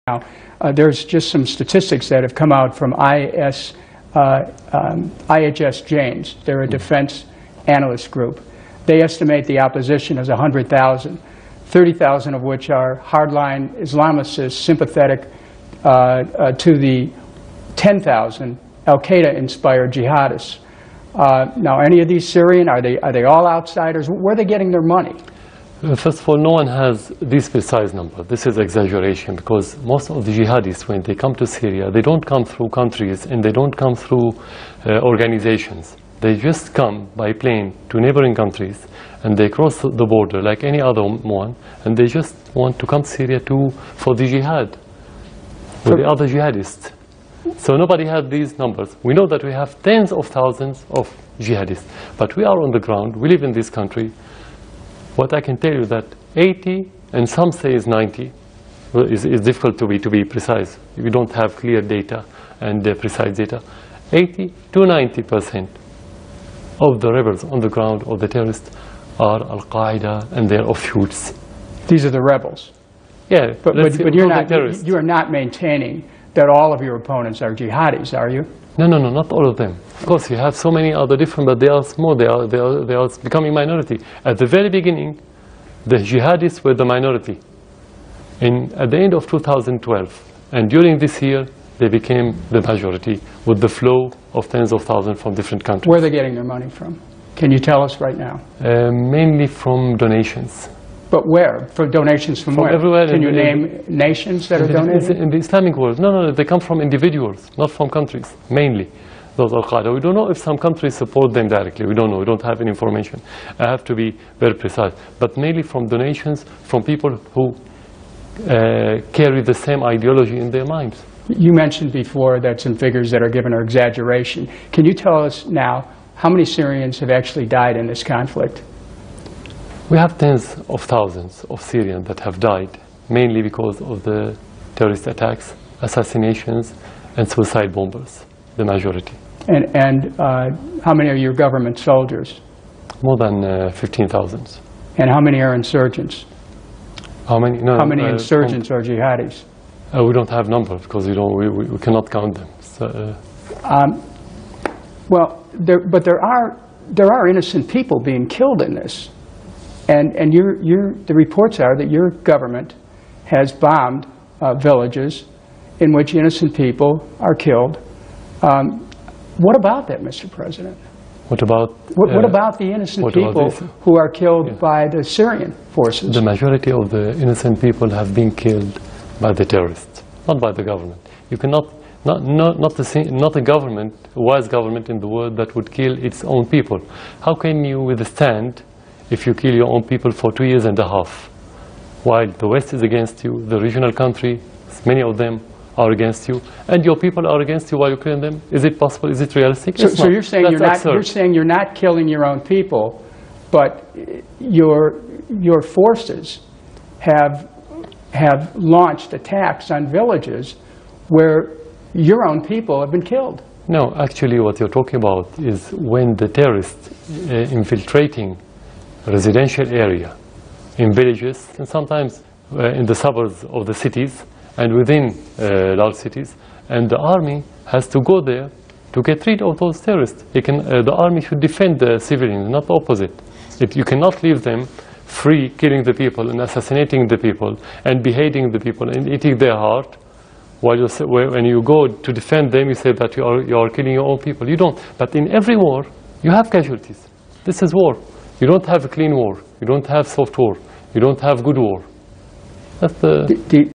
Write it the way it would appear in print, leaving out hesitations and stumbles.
Now, there's just some statistics that have come out from IHS James. They're a defense analyst group. They estimate the opposition as 100,000, 30,000 of which are hardline Islamicists sympathetic to the 10,000 al-Qaeda-inspired jihadists. Now, any of these Syrian, are they all outsiders? Where are they getting their money? First of all, no one has this precise number. This is exaggeration, because most of the jihadists, when they come to Syria, they don't come through countries and they don't come through organizations. They just come by plane to neighboring countries, and they cross the border like any other one, and they just want to come to Syria for the jihad with the other jihadists. So nobody has these numbers. We know that we have tens of thousands of jihadists, but we are on the ground, we live in this country. What I can tell you that 80, and some say is 90, is difficult to be precise. We don't have clear data and precise data. 80 to 90% of the rebels on the ground, or the terrorists, are Al-Qaeda and their offshoots. These are the rebels? Yeah, but you are not maintaining that all of your opponents are jihadis, are you? No, not all of them. Of course, you have so many other different, but they are small. They are becoming minority. At the very beginning, the jihadists were the minority. At the end of 2012, and during this year, they became the majority with the flow of tens of thousands from different countries. Where are they getting their money from? Can you tell us right now? Mainly from donations. But where? For donations from where? Everywhere. Can you name nations that are donating? In the Islamic world. No, they come from individuals, not from countries, mainly. Those Al-Qaeda. We don't know if some countries support them directly. We don't know. We don't have any information. I have to be very precise. But mainly from donations from people who carry the same ideology in their minds. You mentioned before that some figures that are given are exaggeration. Can you tell us now how many Syrians have actually died in this conflict? We have tens of thousands of Syrians that have died, mainly because of the terrorist attacks, assassinations, and suicide bombers, the majority. And how many are your government soldiers? More than 15,000. And how many are insurgents? How many? No, how many insurgents are jihadis? We don't have numbers because we cannot count them. So, well, there are innocent people being killed in this. And the reports are that your government has bombed villages in which innocent people are killed. What about that, Mr. President? What about the innocent people who are killed by the Syrian forces? The majority of the innocent people have been killed by the terrorists, not by the government. You cannot, not a government, a wise government in the world that would kill its own people. How can you withstand if you kill your own people for 2 years and a half, while the West is against you, the regional countries, many of them are against you, and your people are against you while you're killing them? Is it possible? Is it realistic? So you're saying you're not killing your own people, but your forces have launched attacks on villages where your own people have been killed? No, actually what you're talking about is when the terrorists infiltrating residential area in villages, and sometimes in the suburbs of the cities and within large cities, and the army has to go there to get rid of those terrorists. The army should defend the civilians, not the opposite. You cannot leave them free, killing the people and assassinating the people and beheading the people and eating their heart, while when you go to defend them, you say that you are killing your own people. You don't. But in every war, you have casualties. This is war. You don't have a clean war. You don't have soft war. You don't have good war. That's the